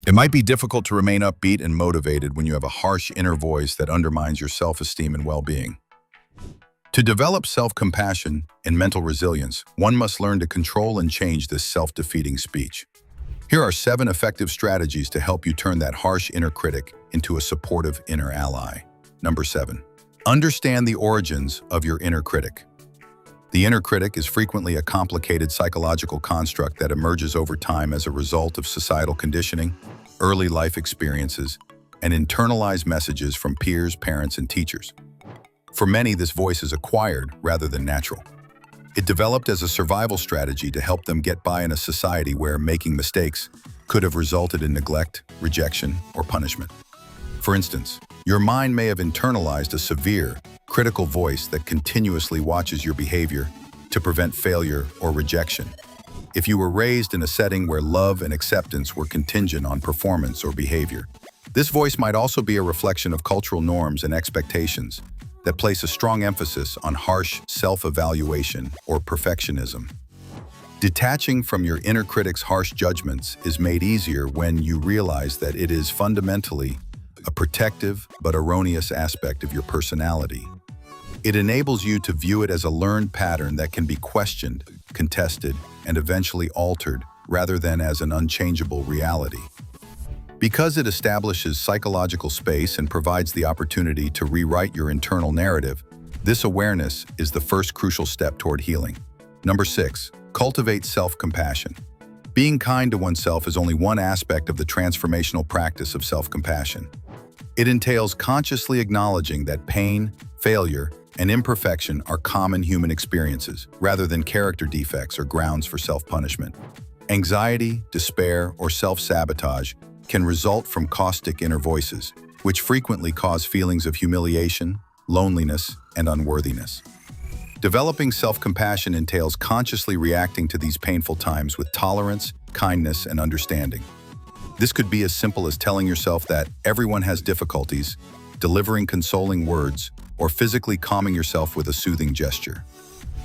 It might be difficult to remain upbeat and motivated when you have a harsh inner voice that undermines your self-esteem and well-being. To develop self-compassion and mental resilience, one must learn to control and change this self-defeating speech. Here are 7 effective strategies to help you turn that harsh inner critic into a supportive inner ally. Number 7. Understand the origins of your inner critic. The inner critic is frequently a complicated psychological construct that emerges over time as a result of societal conditioning, early life experiences, and internalized messages from peers, parents, and teachers. For many, this voice is acquired rather than natural. It developed as a survival strategy to help them get by in a society where making mistakes could have resulted in neglect, rejection, or punishment. For instance, your mind may have internalized a severe, critical voice that continuously watches your behavior to prevent failure or rejection. If you were raised in a setting where love and acceptance were contingent on performance or behavior, this voice might also be a reflection of cultural norms and expectations that place a strong emphasis on harsh self-evaluation or perfectionism. Detaching from your inner critic's harsh judgments is made easier when you realize that it is fundamentally a protective but erroneous aspect of your personality. It enables you to view it as a learned pattern that can be questioned, contested, and eventually altered, rather than as an unchangeable reality. Because it establishes psychological space and provides the opportunity to rewrite your internal narrative, this awareness is the first crucial step toward healing. Number 6. Cultivate self-compassion. Being kind to oneself is only one aspect of the transformational practice of self-compassion. It entails consciously acknowledging that pain, failure, and imperfection are common human experiences, rather than character defects or grounds for self-punishment. Anxiety, despair, or self-sabotage can result from caustic inner voices, which frequently cause feelings of humiliation, loneliness, and unworthiness. Developing self-compassion entails consciously reacting to these painful times with tolerance, kindness, and understanding. This could be as simple as telling yourself that everyone has difficulties, delivering consoling words, or physically calming yourself with a soothing gesture.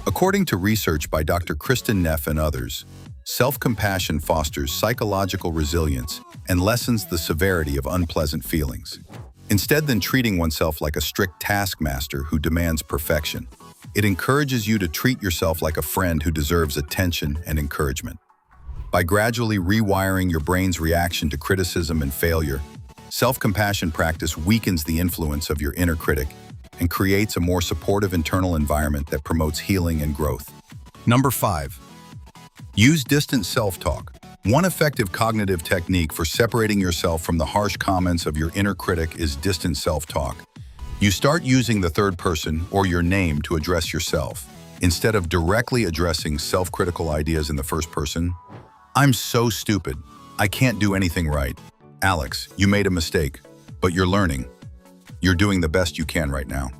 According to research by Dr. Kristen Neff and others, self-compassion fosters psychological resilience and lessens the severity of unpleasant feelings. Instead than treating oneself like a strict taskmaster who demands perfection, it encourages you to treat yourself like a friend who deserves attention and encouragement. By gradually rewiring your brain's reaction to criticism and failure, self-compassion practice weakens the influence of your inner critic and creates a more supportive internal environment that promotes healing and growth. Number 5. Use distant self-talk. One effective cognitive technique for separating yourself from the harsh comments of your inner critic is distant self-talk. You start using the third person or your name to address yourself. Instead of directly addressing self-critical ideas in the first person, "I'm so stupid. I can't do anything right. Alex, you made a mistake, but you're learning. You're doing the best you can right now."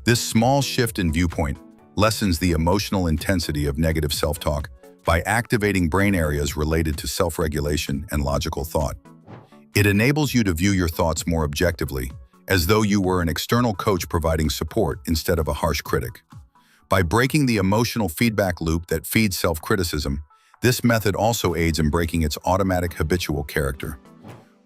This small shift in viewpoint lessens the emotional intensity of negative self-talk by activating brain areas related to self-regulation and logical thought. It enables you to view your thoughts more objectively, as though you were an external coach providing support instead of a harsh critic. By breaking the emotional feedback loop that feeds self-criticism, this method also aids in breaking its automatic habitual character.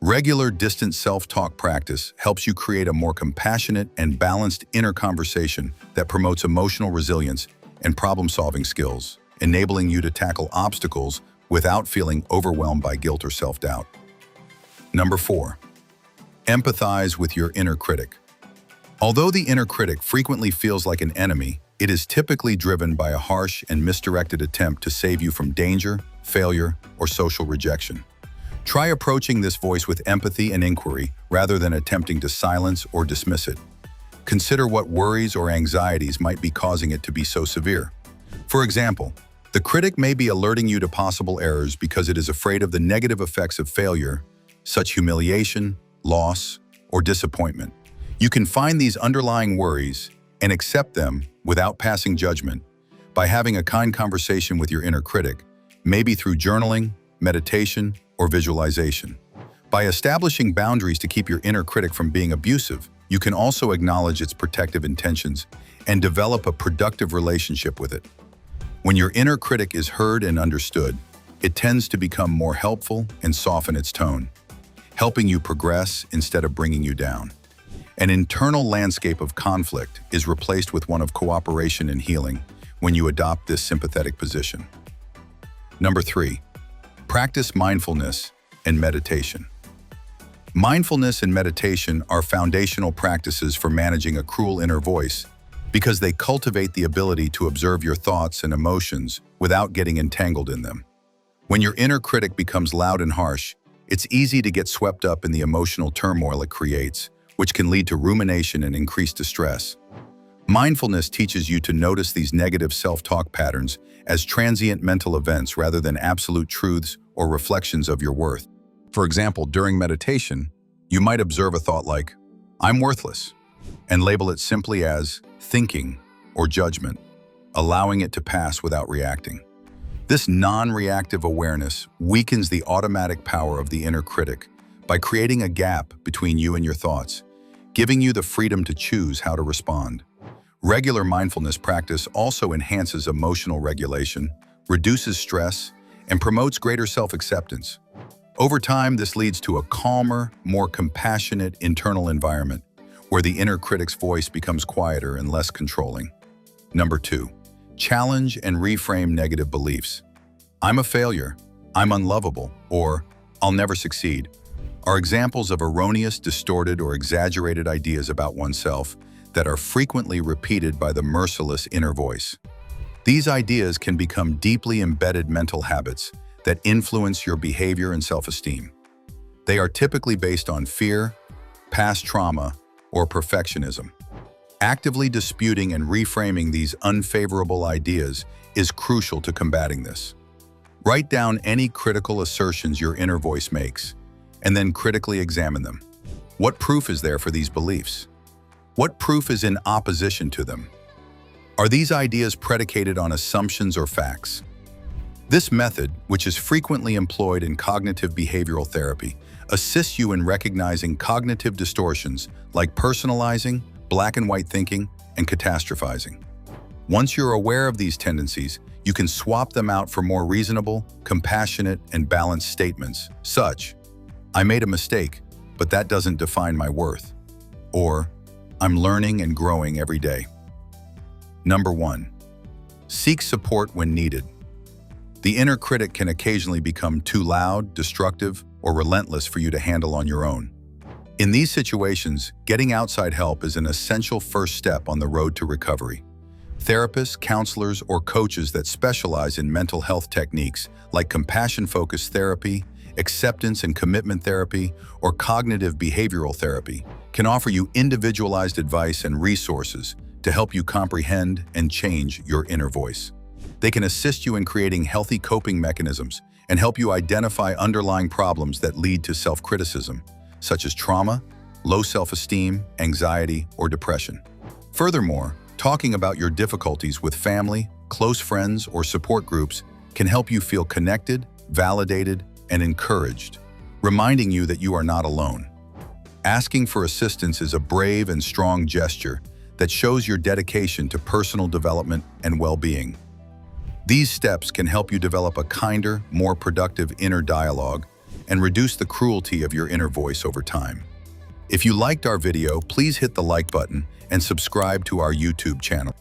Regular distant self-talk practice helps you create a more compassionate and balanced inner conversation that promotes emotional resilience and problem-solving skills, enabling you to tackle obstacles without feeling overwhelmed by guilt or self-doubt. Number 4. Empathize with your inner critic. Although the inner critic frequently feels like an enemy, it is typically driven by a harsh and misdirected attempt to save you from danger, failure, or social rejection. Try approaching this voice with empathy and inquiry rather than attempting to silence or dismiss it. Consider what worries or anxieties might be causing it to be so severe. For example, the critic may be alerting you to possible errors because it is afraid of the negative effects of failure, such humiliation, loss, or disappointment. You can find these underlying worries and accept them without passing judgment by having a kind conversation with your inner critic, maybe through journaling, meditation, or visualization. By establishing boundaries to keep your inner critic from being abusive, you can also acknowledge its protective intentions and develop a productive relationship with it. When your inner critic is heard and understood, it tends to become more helpful and soften its tone. helping you progress instead of bringing you down. An internal landscape of conflict is replaced with one of cooperation and healing when you adopt this sympathetic position. Number 3, practice mindfulness and meditation. Mindfulness and meditation are foundational practices for managing a cruel inner voice because they cultivate the ability to observe your thoughts and emotions without getting entangled in them. When your inner critic becomes loud and harsh, it's easy to get swept up in the emotional turmoil it creates, which can lead to rumination and increased distress. Mindfulness teaches you to notice these negative self-talk patterns as transient mental events rather than absolute truths or reflections of your worth. For example, during meditation, you might observe a thought like, "I'm worthless," and label it simply as thinking or judgment, allowing it to pass without reacting. This non-reactive awareness weakens the automatic power of the inner critic by creating a gap between you and your thoughts, giving you the freedom to choose how to respond. Regular mindfulness practice also enhances emotional regulation, reduces stress, and promotes greater self-acceptance. Over time, this leads to a calmer, more compassionate internal environment where the inner critic's voice becomes quieter and less controlling. Number 2, challenge and reframe negative beliefs. "I'm a failure," "I'm unlovable," or "I'll never succeed" are examples of erroneous, distorted, or exaggerated ideas about oneself that are frequently repeated by the merciless inner voice. These ideas can become deeply embedded mental habits that influence your behavior and self-esteem. They are typically based on fear, past trauma, or perfectionism. Actively disputing and reframing these unfavorable ideas is crucial to combating this. Write down any critical assertions your inner voice makes, and then critically examine them. What proof is there for these beliefs? What proof is in opposition to them? Are these ideas predicated on assumptions or facts? This method, which is frequently employed in cognitive behavioral therapy, assists you in recognizing cognitive distortions like personalizing, black and white thinking, and catastrophizing. Once you're aware of these tendencies, you can swap them out for more reasonable, compassionate, and balanced statements, such, "I made a mistake, but that doesn't define my worth," or "I'm learning and growing every day." Number 1, seek support when needed. The inner critic can occasionally become too loud, destructive, or relentless for you to handle on your own. In these situations, getting outside help is an essential first step on the road to recovery. Therapists, counselors, or coaches that specialize in mental health techniques like compassion-focused therapy, acceptance and commitment therapy, or cognitive behavioral therapy can offer you individualized advice and resources to help you comprehend and change your inner voice. They can assist you in creating healthy coping mechanisms and help you identify underlying problems that lead to self-criticism, such as trauma, low self-esteem, anxiety, or depression. Furthermore, talking about your difficulties with family, close friends, or support groups can help you feel connected, validated, and encouraged, reminding you that you are not alone. Asking for assistance is a brave and strong gesture that shows your dedication to personal development and well-being. These steps can help you develop a kinder, more productive inner dialogue and reduce the cruelty of your inner voice over time. If you liked our video, please hit the like button and subscribe to our YouTube channel.